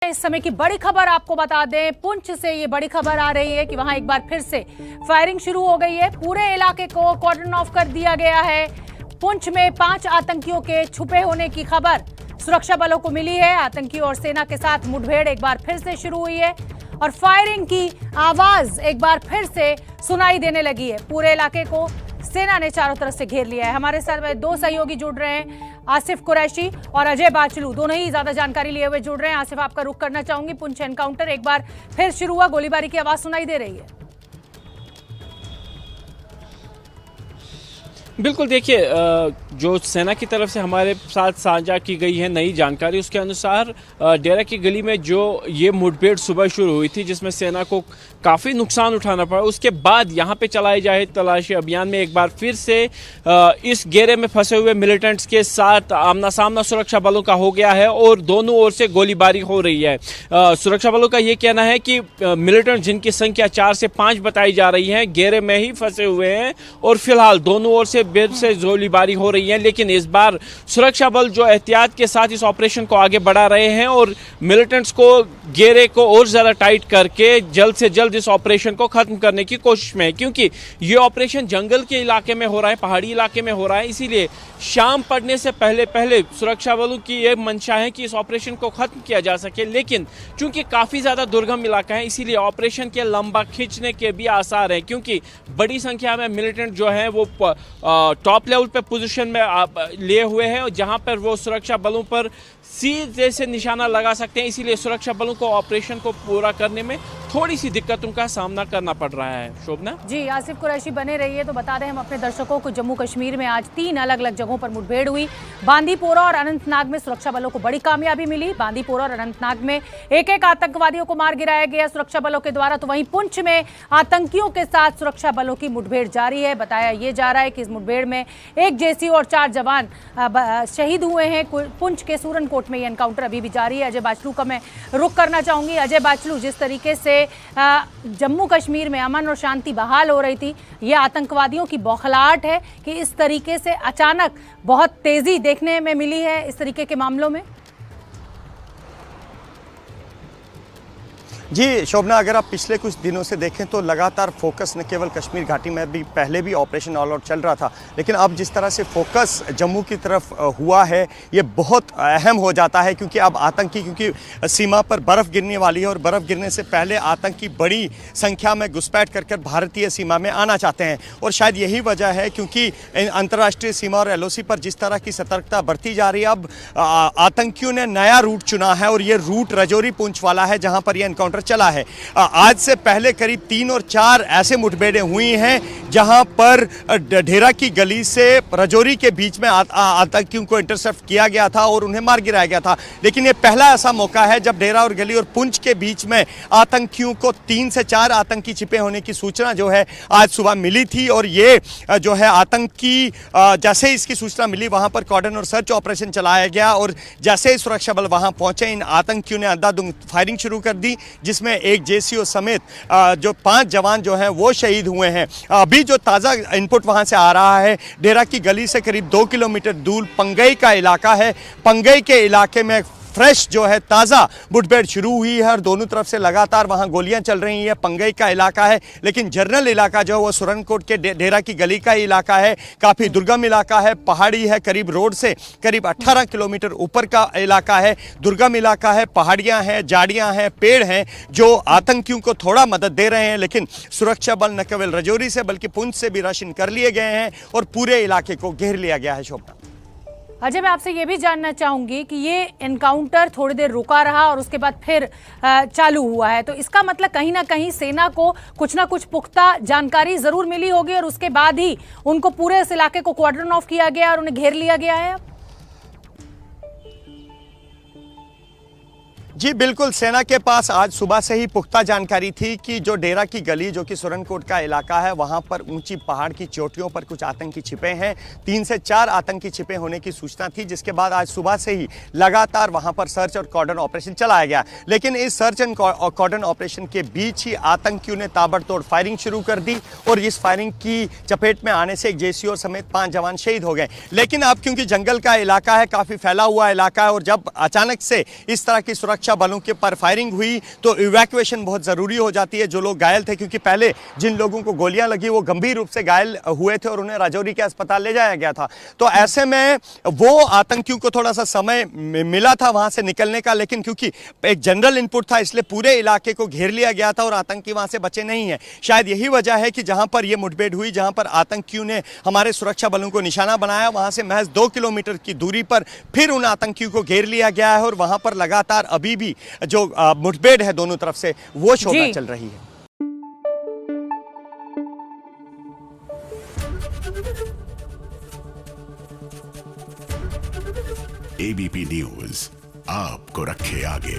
इस समय की बड़ी खबर आपको बता दें, पुंछ से ये बड़ी खबर आ रही है कि वहां एक बार फिर से फायरिंग शुरू हो गई है। पूरे इलाके को कॉर्डन ऑफ कर दिया गया है। पुंछ में 5 आतंकियों के छुपे होने की खबर सुरक्षा बलों को मिली है। आतंकियों और सेना के साथ मुठभेड़ एक बार फिर से शुरू हुई है और फायरिंग की आवाज एक बार फिर से सुनाई देने लगी है। पूरे इलाके को सेना ने चारों तरफ से घेर लिया है। हमारे साथ में 2 सहयोगी जुड़ रहे हैं, आसिफ कुरैशी और अजय बाचलू, दोनों ही ज्यादा जानकारी लिए हुए जुड़ रहे हैं। आसिफ, आपका रुख करना चाहूंगी। पुंछ एनकाउंटर एक बार फिर शुरू हुआ, गोलीबारी की आवाज सुनाई दे रही है। बिल्कुल, देखिए, जो सेना की तरफ से हमारे साथ साझा की गई है नई जानकारी, उसके अनुसार डेरा की गली में जो ये मुठभेड़ सुबह शुरू हुई थी, जिसमें सेना को काफ़ी नुकसान उठाना पड़ा, उसके बाद यहाँ पे चलाए जाए तलाशी अभियान में एक बार फिर से इस घेरे में फंसे हुए मिलिटेंट्स के साथ आमना सामना सुरक्षा बलों का हो गया है और दोनों ओर से गोलीबारी हो रही है। सुरक्षा बलों का ये कहना है कि मिलिटेंट, जिनकी संख्या 4 से 5 बताई जा रही है, घेरे में ही फंसे हुए हैं और फिलहाल दोनों ओर से गोलीबारी हो रही है। लेकिन इस बार सुरक्षा बल जो एहतियात के साथ इस ऑपरेशन को आगे बढ़ा रहे हैं और मिलिटेंट्स को घेरे को और ज्यादा टाइट करके जल्द से जल्द इस ऑपरेशन को खत्म करने की कोशिश में है, क्योंकि ये ऑपरेशन जंगल के इलाके में हो रहा है, पहाड़ी इलाके में हो रहा है। इसीलिए शाम पड़ने से पहले पहले सुरक्षा बलों की यह मंशा है कि इस ऑपरेशन को खत्म किया जा सके। लेकिन चूंकि काफी ज्यादा दुर्गम इलाका है, इसीलिए ऑपरेशन के लंबा खींचने के भी आसार हैं, क्योंकि बड़ी संख्या में मिलिटेंट जो है वो टॉप लेवल पे पोजीशन में लिए हुए हैं और जहां पर वो सुरक्षा बलों पर सीधे से निशाना लगा सकते हैं। इसीलिए सुरक्षा बलों को ऑपरेशन को पूरा करने में थोड़ी सी दिक्कतों का सामना करना पड़ रहा है। शोभना जी, आसिफ कुरैशी बने रहिए। तो बता दें हम अपने दर्शकों को, जम्मू कश्मीर में आज 3 अलग अलग जगहों पर मुठभेड़ हुई। बांदीपोरा और अनंतनाग में सुरक्षा बलों को बड़ी कामयाबी मिली। बांदीपोरा और अनंतनाग में एक आतंकवादियों को मार गिराया गया सुरक्षा बलों के द्वारा। तो वहीं पुंछ में आतंकियों के साथ सुरक्षा बलों की मुठभेड़ जारी है। बताया ये जा रहा है कि इस मुठभेड़ में 1 जेसीओ और 4 जवान शहीद हुए हैं। पुंछ के सूरनकोट में ये एनकाउंटर अभी भी जारी है। अजय बाचलू का मैं रुख करना चाहूंगी। अजय बाचलू, जिस तरीके से जम्मू कश्मीर में अमन और शांति बहाल हो रही थी, ये आतंकवादियों की बौखलाहट है कि इस तरीके से अचानक बहुत तेजी देखने में मिली है इस तरीके के मामलों में। जी शोभना, अगर आप पिछले कुछ दिनों से देखें तो लगातार फोकस न केवल कश्मीर घाटी में भी पहले भी ऑपरेशन ऑल आउट चल रहा था, लेकिन अब जिस तरह से फोकस जम्मू की तरफ हुआ है ये बहुत अहम हो जाता है, क्योंकि अब आतंकी, क्योंकि सीमा पर बर्फ़ गिरने वाली है और बर्फ़ गिरने से पहले आतंकी बड़ी संख्या में घुसपैठ कर भारतीय सीमा में आना चाहते हैं। और शायद यही वजह है क्योंकि अंतर्राष्ट्रीय सीमा और LOC पर जिस तरह की सतर्कता बरती जा रही है, अब आतंकियों ने नया रूट चुना है और ये रूट रजौरी पुंछ वाला है, जहाँ पर यह एनकाउंटर चला है। आज से पहले करीब 3 और 4 ऐसे मुठभेड़ें हुई हैं जहां पर ढेरा की गली से रजौरी के बीच में आतंकियों को इंटरसेप्ट किया गया था और उन्हें मार गिराया गया था। लेकिन ये पहला ऐसा मौका है जब ढेरा और गली और पुंछ के बीच में आतंकियों को 3 से 4 आतंकी छिपे होने की सूचना जो है आज सुबह मिली थी। और ये जो है आतंकी, जैसे इसकी सूचना मिली वहां पर कॉर्डन और सर्च ऑपरेशन चलाया गया और जैसे ही सुरक्षा बल वहां पहुंचे, इन आतंकियों ने अंधाधुंध फायरिंग शुरू कर दी, जिसमें 1 जेसीओ समेत जो 5 जवान जो हैं वो शहीद हुए हैं। अभी जो ताज़ा इनपुट वहां से आ रहा है, डेरा की गली से करीब 2 किलोमीटर दूर पंगई का इलाका है। पंगई के इलाके में फ्रेश जो है ताज़ा मुठभेड़ शुरू हुई है और दोनों तरफ से लगातार वहां गोलियां चल रही हैं। पंगई का इलाका है, लेकिन जनरल इलाका जो है वो सुरनकोट के डेरा की गली का इलाका है। काफ़ी दुर्गम इलाका है, पहाड़ी है, करीब रोड से करीब 18 किलोमीटर ऊपर का इलाका है, दुर्गम इलाका है, पहाड़ियां हैं, झाड़ियां हैं, पेड़ हैं जो आतंकियों को थोड़ा मदद दे रहे हैं। लेकिन सुरक्षा बल न केवल रजौरी से बल्कि पुंछ से भी रश इन कर लिए गए हैं और पूरे इलाके को घेर लिया गया है। शोभना, अजय, मैं आपसे ये भी जानना चाहूंगी कि ये एनकाउंटर थोड़ी देर रुका रहा और उसके बाद फिर चालू हुआ है, तो इसका मतलब कहीं ना कहीं सेना को कुछ ना कुछ पुख्ता जानकारी जरूर मिली होगी और उसके बाद ही उनको पूरे इस इलाके को कॉर्डन ऑफ किया गया और उन्हें घेर लिया गया है। जी बिल्कुल, सेना के पास आज सुबह से ही पुख्ता जानकारी थी कि जो डेरा की गली, जो कि सुरनकोट का इलाका है, वहां पर ऊंची पहाड़ की चोटियों पर कुछ आतंकी छिपे हैं। 3 से 4 आतंकी छिपे होने की सूचना थी, जिसके बाद आज सुबह से ही लगातार वहां पर सर्च और कॉर्डन ऑपरेशन चलाया गया। लेकिन इस सर्च एंड कॉर्डन ऑपरेशन के बीच ही आतंकियों ने ताबड़तोड़ फायरिंग शुरू कर दी और इस फायरिंग की चपेट में आने से 1 जेसीओ समेत 5 जवान शहीद हो गए। लेकिन अब क्योंकि जंगल का इलाका है, काफ़ी फैला हुआ इलाका है, और जब अचानक से इस तरह की सुरक्षा सुरक्षा बलों के पर फायरिंग हुई तो इवैक्यूएशन बहुत ज़रूरी हो जाती है। जो लोग घायल थे, क्योंकि पहले जिन लोगों को गोलियां लगी वो गंभीर रूप से घायल हुए थे और उन्हें राजौरी के अस्पताल ले जाया गया था। तो ऐसे में वो आतंकियों को थोड़ा सा समय मिला था वहां से निकलने का, लेकिन क्योंकि एक जनरल इनपुट था इसलिए पूरे इलाके को घेर लिया गया था और आतंकी वहां से बचे नहीं है। शायद यही वजह है कि जहां पर यह मुठभेड़ हुई, जहां पर आतंकियों ने हमारे सुरक्षा बलों को निशाना बनाया, वहां से महज 2 किलोमीटर की दूरी पर फिर उन आतंकियों को घेर लिया गया है और वहां पर लगातार अभी भी जो मुठभेड़ है दोनों तरफ से वो शोभा चल रही है। एबीपी न्यूज आपको रखे आगे।